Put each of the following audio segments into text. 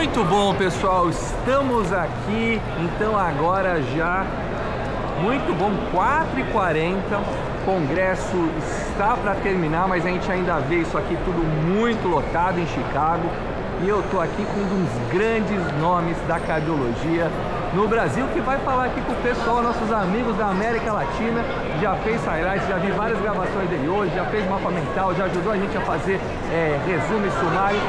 Muito bom, pessoal, estamos aqui, então agora já, muito bom, 4h40, o congresso está para terminar, mas a gente ainda vê isso aqui tudo muito lotado em Chicago, e eu tô aqui com um dos grandes nomes da cardiologia no Brasil, que vai falar aqui com o pessoal, nossos amigos da América Latina. Já fez highlights, já vi várias gravações dele hoje, já fez mapa mental, já ajudou a gente a fazer resumo e sumário.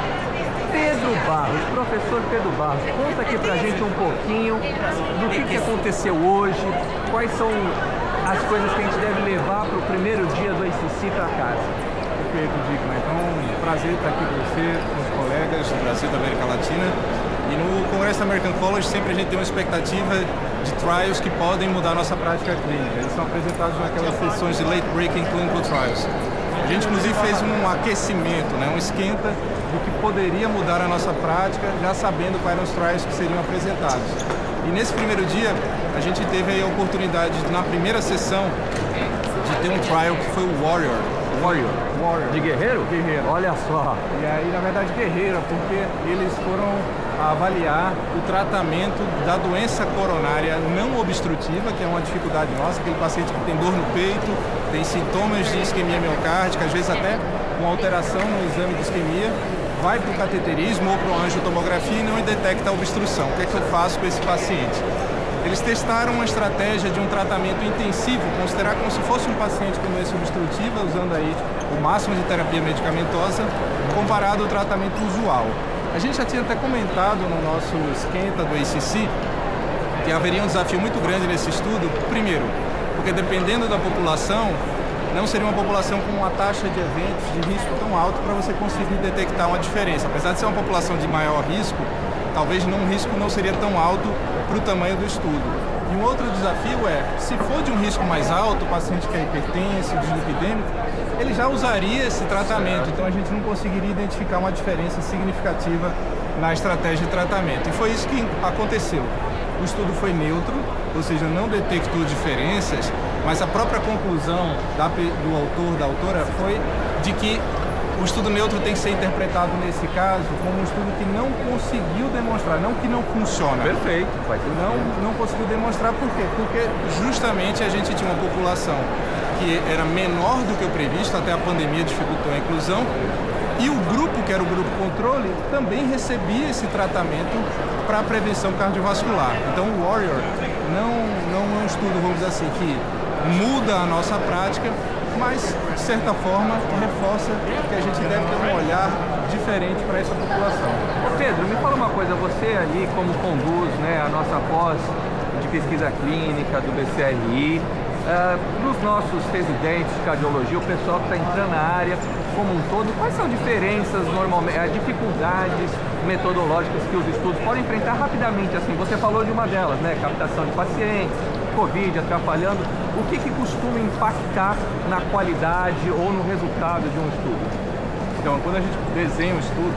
Pedro Barros, professor Pedro Barros, conta aqui pra gente um pouquinho do que aconteceu hoje, quais são as coisas que a gente deve levar para o primeiro dia do ACC para casa. Perfeito, Dickman. Então, prazer estar aqui com você, com os colegas do Brasil, da América Latina. E no Congresso American College sempre a gente tem uma expectativa de trials que podem mudar a nossa prática clínica. Eles são apresentados naquelas sessões de Late Breaking Clinical Trials. A gente inclusive fez um aquecimento, um esquenta do que poderia mudar a nossa prática, já sabendo quais eram os trials que seriam apresentados. E nesse primeiro dia, a gente teve aí a oportunidade, na primeira sessão, de ter um trial que foi o Warrior. De guerreiro? Guerreiro. Olha só. E aí, na verdade, guerreiro, porque eles foram avaliar o tratamento da doença coronária não obstrutiva, que é uma dificuldade nossa, aquele paciente que tem dor no peito, tem sintomas de isquemia miocárdica, às vezes até uma alteração no exame de isquemia, vai para o cateterismo ou para a angiotomografia e não detecta a obstrução. O que é que eu faço com esse paciente? Eles testaram uma estratégia de um tratamento intensivo, considerar como se fosse um paciente com doença obstrutiva, usando aí o máximo de terapia medicamentosa, comparado ao tratamento usual. A gente já tinha até comentado no nosso esquenta do ACC que haveria um desafio muito grande nesse estudo. Primeiro, porque dependendo da população, não seria uma população com uma taxa de eventos de risco tão alto para você conseguir detectar uma diferença. Apesar de ser uma população de maior risco, talvez o risco não seria tão alto para o tamanho do estudo. E um outro desafio é, se for de um risco mais alto, o paciente que é hipertenso, dislipidêmico, ele já usaria esse tratamento, então a gente não conseguiria identificar uma diferença significativa na estratégia de tratamento. E foi isso que aconteceu. O estudo foi neutro, ou seja, não detectou diferenças, mas a própria conclusão do autor, da autora, foi de que o estudo neutro tem que ser interpretado nesse caso como um estudo que não conseguiu demonstrar, não que não funciona. Perfeito. Não conseguiu demonstrar por quê? Porque justamente a gente tinha uma população que era menor do que o previsto, até a pandemia dificultou a inclusão, e o grupo, que era o grupo controle, também recebia esse tratamento para a prevenção cardiovascular. Então o Warrior não é um estudo, vamos dizer assim, que muda a nossa prática, mas, de certa forma, reforça que a gente deve ter um olhar diferente para essa população. Ô Pedro, me fala uma coisa, você ali como conduz a nossa pós de pesquisa clínica do BCRI, para os nossos residentes de cardiologia, o pessoal que está entrando na área como um todo, quais são diferenças normalmente, as dificuldades metodológicas que os estudos podem enfrentar rapidamente? Assim, você falou de uma delas, captação de pacientes, Covid atrapalhando. O que costuma impactar na qualidade ou no resultado de um estudo? Então, quando a gente desenha um estudo,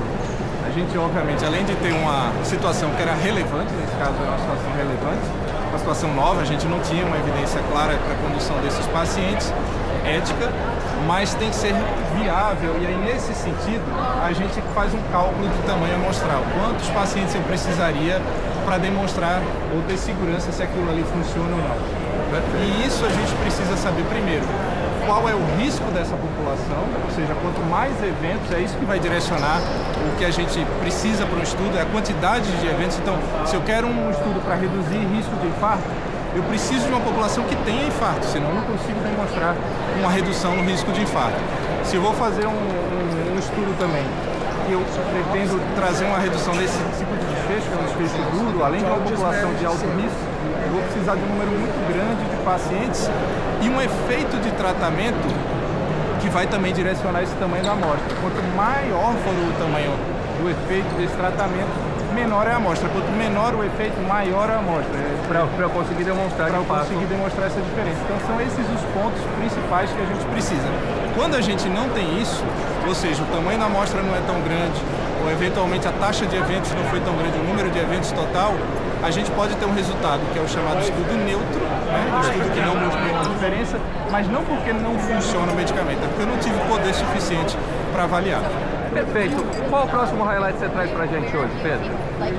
a gente, obviamente, além de ter uma situação que era relevante, nesse caso era uma situação relevante, uma situação nova, a gente não tinha uma evidência clara para a condução desses pacientes, ética, mas tem que ser viável, e aí nesse sentido a gente faz um cálculo de tamanho amostral, quantos pacientes eu precisaria para demonstrar ou ter segurança se aquilo ali funciona ou não. E isso a gente precisa saber primeiro, qual é o risco dessa população, ou seja, quanto mais eventos, é isso que vai direcionar o que a gente precisa para um estudo, é a quantidade de eventos. Então, se eu quero um estudo para reduzir risco de infarto, eu preciso de uma população que tenha infarto, senão eu não consigo demonstrar uma redução no risco de infarto. Se eu vou fazer um estudo também, e eu pretendo trazer uma redução desse tipo de desfecho, que é um desfecho duro, além de uma população de alto risco, eu vou precisar de um número muito grande de pacientes e um efeito de tratamento que vai também direcionar esse tamanho da amostra. Quanto maior for o tamanho do efeito desse tratamento, menor é a amostra. Quanto menor o efeito, maior a amostra. Para eu conseguir demonstrar essa diferença. Então são esses os pontos principais que a gente precisa. Quando a gente não tem isso, ou seja, o tamanho da amostra não é tão grande, ou eventualmente a taxa de eventos não foi tão grande, o número de eventos total, a gente pode ter um resultado que é o chamado estudo neutro, né? Um estudo que não mostrou uma diferença, mas não porque não funciona o medicamento, é porque eu não tive poder suficiente para avaliar. Perfeito. Qual o próximo highlight você traz pra gente hoje, Pedro?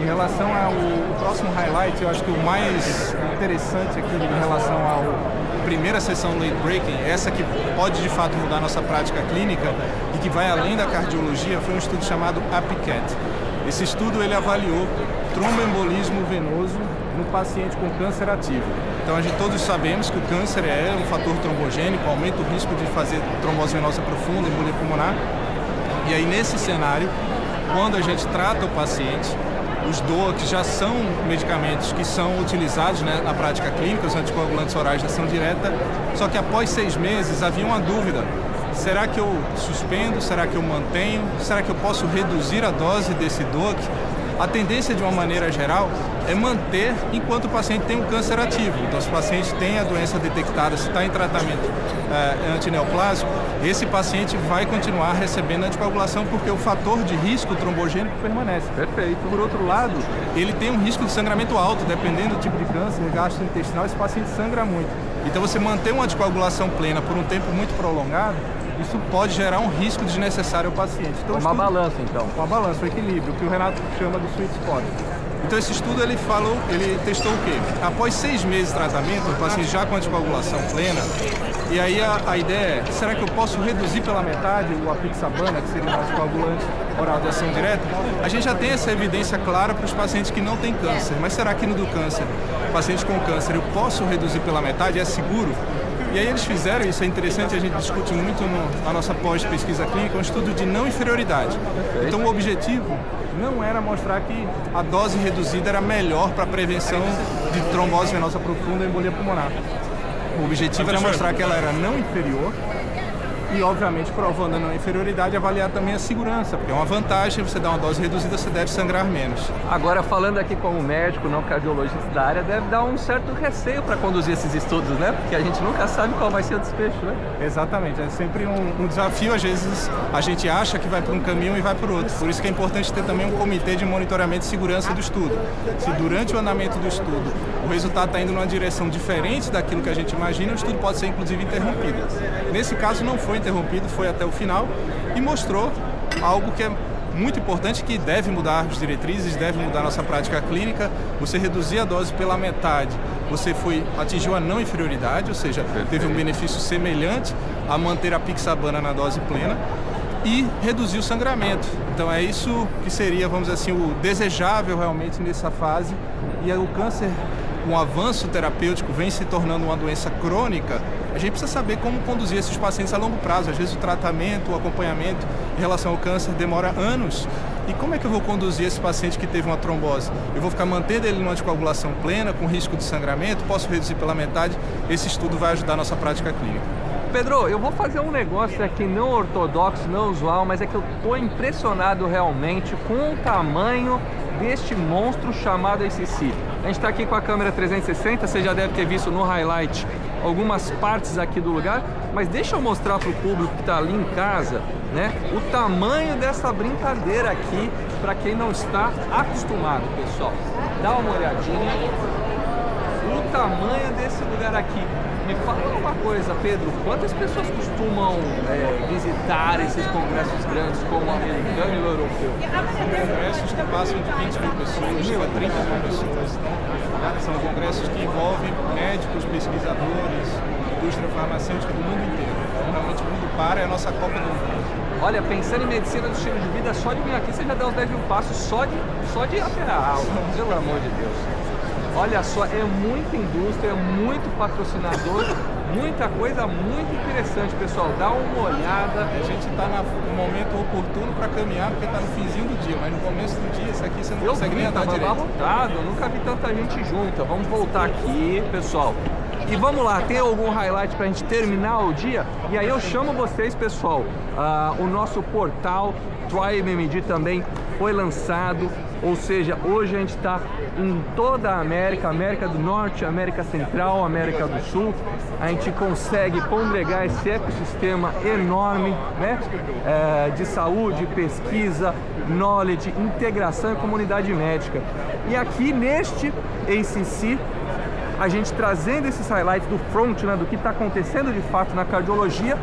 Em relação ao próximo highlight, eu acho que o mais interessante aqui em relação à primeira sessão late breaking, essa que pode de fato mudar a nossa prática clínica e que vai além da cardiologia, foi um estudo chamado APICAT. Esse estudo ele avaliou tromboembolismo venoso no paciente com câncer ativo. Então todos sabemos que o câncer é um fator trombogênico, aumenta o risco de fazer trombose venosa profunda, embolia pulmonar. E aí nesse cenário, quando a gente trata o paciente, os DOACs já são medicamentos que são utilizados, né, na prática clínica, os anticoagulantes orais de ação direta, só que após 6 meses havia uma dúvida. Será que eu suspendo? Será que eu mantenho? Será que eu posso reduzir a dose desse DOAC? A tendência, de uma maneira geral, é manter enquanto o paciente tem um câncer ativo. Então, se o paciente tem a doença detectada, se está em tratamento antineoplásico, esse paciente vai continuar recebendo anticoagulação porque o fator de risco trombogênico permanece. Perfeito. Por outro lado, ele tem um risco de sangramento alto, dependendo do tipo de câncer gastrointestinal, esse paciente sangra muito. Então, você manter uma anticoagulação plena por um tempo muito prolongado, isso pode gerar um risco desnecessário ao paciente. Então, uma balança, então. Uma balança, um equilíbrio, que o Renato chama de sweet spot. Então esse estudo ele testou o quê? Após 6 meses de tratamento, o paciente já com anticoagulação plena, e aí a ideia é, será que eu posso reduzir pela metade o apixabana, que seria um anticoagulante oral de ação direta? A gente já tem essa evidência clara para os pacientes que não têm câncer, mas será que no do câncer, paciente com câncer, eu posso reduzir pela metade? É seguro? E aí eles fizeram, isso é interessante, a gente discute muito na nossa pós-pesquisa clínica, um estudo de não inferioridade. Então o objetivo não era mostrar que a dose reduzida era melhor para a prevenção de trombose venosa profunda e embolia pulmonar. O objetivo era mostrar que ela era não inferior e, obviamente, provando a não inferioridade, avaliar também a segurança, porque é uma vantagem, você dá uma dose reduzida, você deve sangrar menos. Agora, falando aqui como médico, não cardiologista da área, deve dar um certo receio para conduzir esses estudos, né? Porque a gente nunca sabe qual vai ser o desfecho, né? Exatamente, é sempre um desafio, às vezes a gente acha que vai para um caminho e vai para o outro. Por isso que é importante ter também um comitê de monitoramento e segurança do estudo. Se durante o andamento do estudo o resultado está indo numa direção diferente daquilo que a gente imagina, o estudo pode ser inclusive interrompido. Nesse caso não foi interrompido, foi até o final e mostrou algo que é muito importante, que deve mudar as diretrizes, deve mudar a nossa prática clínica. Você reduzir a dose pela metade, você atingiu a não inferioridade, ou seja, teve um benefício semelhante a manter a pixabana na dose plena e reduzir o sangramento. Então é isso que seria, vamos dizer assim, o desejável realmente nessa fase. E o câncer, com o avanço terapêutico, vem se tornando uma doença crônica. A gente precisa saber como conduzir esses pacientes a longo prazo. Às vezes o tratamento, o acompanhamento em relação ao câncer demora anos. E como é que eu vou conduzir esse paciente que teve uma trombose? Eu vou ficar mantendo ele numa anticoagulação plena, com risco de sangramento? Posso reduzir pela metade? Esse estudo vai ajudar a nossa prática clínica. Pedro, eu vou fazer um negócio aqui não ortodoxo, não usual, mas é que eu estou impressionado realmente com o tamanho deste monstro chamado ACC. A gente está aqui com a câmera 360, você já deve ter visto no highlight algumas partes aqui do lugar, mas deixa eu mostrar para o público que está ali em casa, né, o tamanho dessa brincadeira aqui, para quem não está acostumado, pessoal. Dá uma olhadinha, o tamanho desse lugar aqui. Me fala uma coisa, Pedro, quantas pessoas costumam visitar esses congressos grandes como o americano e o europeu? São congressos que passam de 20 mil pessoas a 30 mil pessoas. São congressos que envolvem médicos, pesquisadores, indústria farmacêutica do mundo inteiro. Realmente o mundo para, é a nossa Copa do Mundo. Olha, pensando em medicina do estilo de vida, só de vir aqui você já dá uns 10 mil passos só de aperar a aula, pelo amor de Deus. Olha só, é muita indústria, muito patrocinador, muita coisa muito interessante, pessoal. Dá uma olhada. A gente está no momento oportuno para caminhar, porque está no finzinho do dia, mas no começo do dia, isso aqui você não consegue nem andar direito. Eu nunca vi tanta gente junta. Vamos voltar aqui, pessoal. E vamos lá, tem algum highlight pra gente terminar o dia? E aí eu chamo vocês, pessoal, o nosso portal TryMMD também foi lançado, ou seja, hoje a gente está em toda a América, América do Norte, América Central, América do Sul. A gente consegue congregar esse ecossistema enorme, né? De saúde, pesquisa, knowledge, integração e comunidade médica. E aqui neste ACC, a gente trazendo esses highlights do front, né, do que está acontecendo de fato na cardiologia.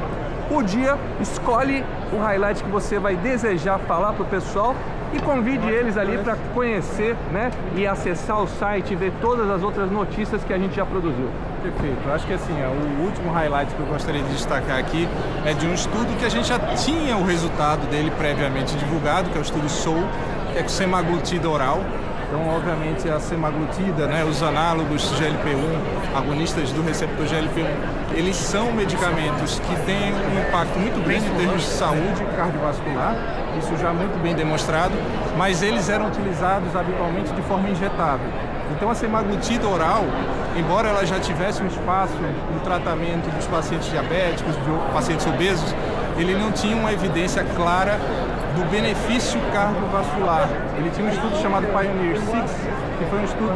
O dia escolhe o highlight que você vai desejar falar para o pessoal e convide eles ali para conhecer, né, e acessar o site e ver todas as outras notícias que a gente já produziu. Perfeito. Eu acho que assim, o último highlight que eu gostaria de destacar aqui é de um estudo que a gente já tinha o resultado dele previamente divulgado, que é o estudo SOUL, que é com semaglutida oral. Então, obviamente, a semaglutida, né, os análogos GLP-1, agonistas do receptor GLP-1, eles são medicamentos que têm um impacto muito grande em termos de saúde cardiovascular, isso já muito bem demonstrado, mas eles eram utilizados habitualmente de forma injetável. Então, a semaglutida oral, embora ela já tivesse um espaço no tratamento dos pacientes diabéticos, de pacientes obesos, ele não tinha uma evidência clara do benefício cardiovascular. Ele tinha um estudo chamado Pioneer 6, que foi um estudo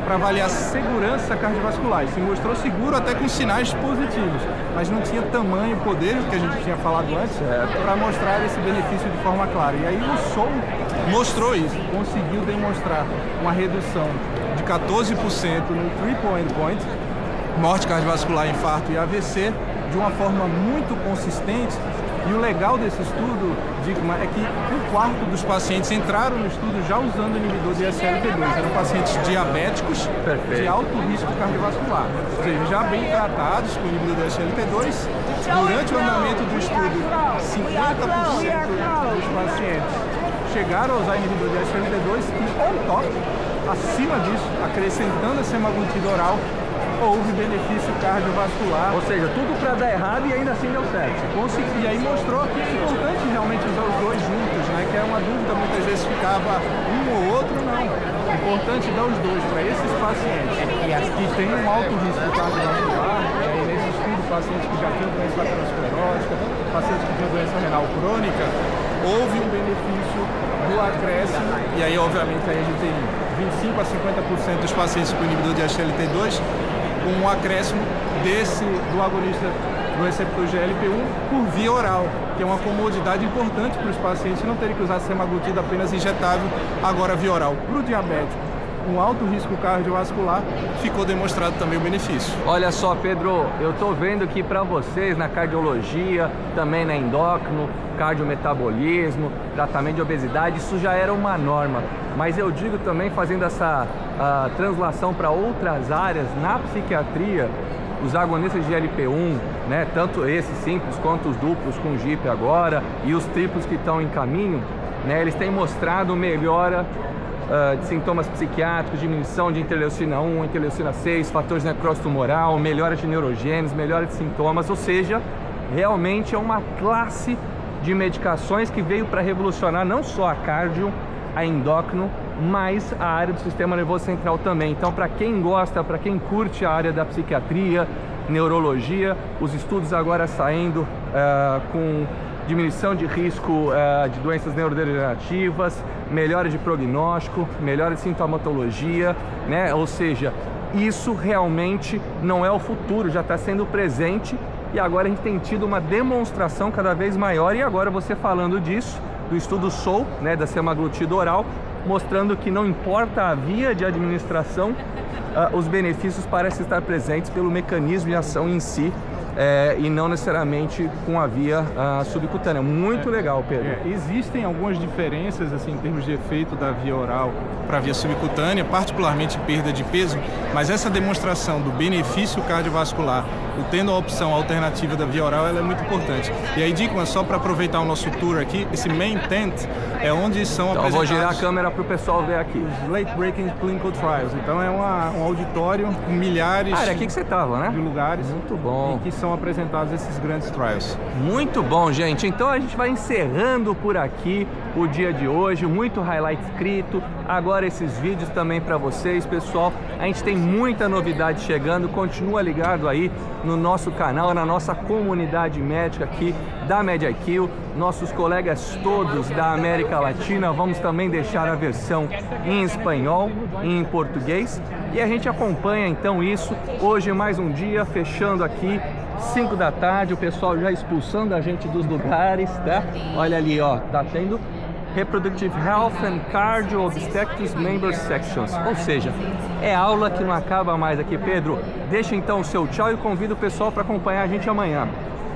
para avaliar a segurança cardiovascular. E se mostrou seguro até com sinais positivos, mas não tinha tamanho, poder, que a gente tinha falado antes, para mostrar esse benefício de forma clara. E aí o SOUL mostrou isso, conseguiu demonstrar uma redução de 14% no triple endpoint, morte cardiovascular, infarto e AVC, de uma forma muito consistente. E o legal desse estudo, Dickmann, é que um quarto dos pacientes entraram no estudo já usando o inibidor de SLT2. Eram pacientes diabéticos de alto risco cardiovascular. Ou seja, já bem tratados com o inibidor de SLT2. Durante o andamento do estudo, 50% dos pacientes chegaram a usar o inibidor de SLT2 e, on top, acima disso, acrescentando a semaglutida oral, houve benefício cardiovascular. Ou seja, tudo para dar errado e ainda assim deu certo. E aí mostrou que é importante realmente usar os dois juntos, né? Que era uma dúvida, muitas vezes ficava um ou outro, não. É importante dar os dois para esses pacientes que têm um alto risco cardiovascular, e aí nesse estudo, pacientes que já tinham doença aterosclerótica, pacientes que tinham doença renal crônica, houve um benefício do acréscimo, e aí obviamente aí a gente tem 25 a 50% dos pacientes com inibidor de SLT2 com um acréscimo do agonista do receptor GLP-1 por via oral, que é uma comodidade importante para os pacientes não terem que usar semaglutida apenas injetável, agora via oral. Para o diabético, com alto risco cardiovascular, ficou demonstrado também o benefício. Olha só, Pedro, eu tô vendo aqui para vocês na cardiologia, também na endócrino, cardiometabolismo, tratamento de obesidade, isso já era uma norma. Mas eu digo também, fazendo essa translação para outras áreas, na psiquiatria, os agonistas de GLP-1, né, tanto esses simples quanto os duplos com GIP agora e os triplos que estão em caminho, né, eles têm mostrado melhora de sintomas psiquiátricos, diminuição de interleucina 1, interleucina 6, fatores de necrose tumoral, melhora de neurogênese, melhora de sintomas, ou seja, realmente é uma classe de medicações que veio para revolucionar não só a cardio, a endócrino, mas a área do sistema nervoso central também. Então, para quem gosta, para quem curte a área da psiquiatria, neurologia, os estudos agora saindo com diminuição de risco de doenças neurodegenerativas, melhora de prognóstico, melhora de sintomatologia, né? Ou seja, isso realmente não é o futuro, já está sendo presente e agora a gente tem tido uma demonstração cada vez maior. E agora você falando disso, do estudo SOUL, né, da semaglutida oral, mostrando que não importa a via de administração, os benefícios parecem estar presentes pelo mecanismo de ação em si, e não necessariamente com a via subcutânea. Muito legal, Pedro. Existem algumas diferenças assim, em termos de efeito da via oral para a via subcutânea, particularmente perda de peso, mas essa demonstração do benefício cardiovascular, tendo a opção alternativa da via oral, ela é muito importante. E aí, Dickmann, só para aproveitar o nosso tour aqui, esse main tent é onde são apresentados... Eu vou girar a câmera para o pessoal ver aqui. Os Late Breaking Clinical Trials. Então é um auditório com milhares era aqui que você tava, né? de lugares. Muito bom. E que são apresentados esses grandes trials. Muito bom, gente. Então a gente vai encerrando por aqui o dia de hoje. Muito highlight escrito. Agora esses vídeos também para vocês, pessoal. A gente tem muita novidade chegando, continua ligado aí no nosso canal, na nossa comunidade médica aqui da MedIQ. Nossos colegas todos da América Latina, vamos também deixar a versão em espanhol e em português. E a gente acompanha então isso, hoje mais um dia, fechando aqui 5 da tarde, o pessoal já expulsando a gente dos lugares, tá? Olha ali, ó, tá tendo Reproductive Health and Cardio Obstetrics Member Sections, ou seja, é aula que não acaba mais aqui. Pedro, deixa então o seu tchau e convido o pessoal para acompanhar a gente amanhã.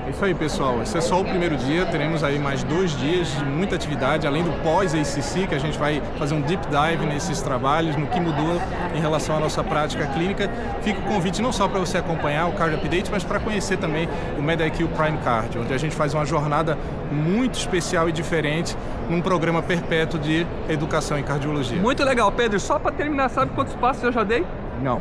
É isso aí, pessoal. Esse é só o primeiro dia. Teremos aí mais 2 dias de muita atividade, além do pós-ACC, que a gente vai fazer um deep dive nesses trabalhos, no que mudou em relação à nossa prática clínica. Fica o convite não só para você acompanhar o Cardio Update, mas para conhecer também o MedIQ Prime Cardio, onde a gente faz uma jornada muito especial e diferente num programa perpétuo de educação em cardiologia. Muito legal, Pedro. Só para terminar, sabe quantos passos eu já dei? Não.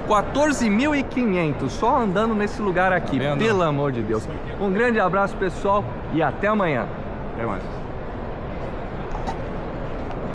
14.500 só andando nesse lugar aqui, pelo amor de Deus. Um grande abraço, pessoal, e até amanhã. Até mais.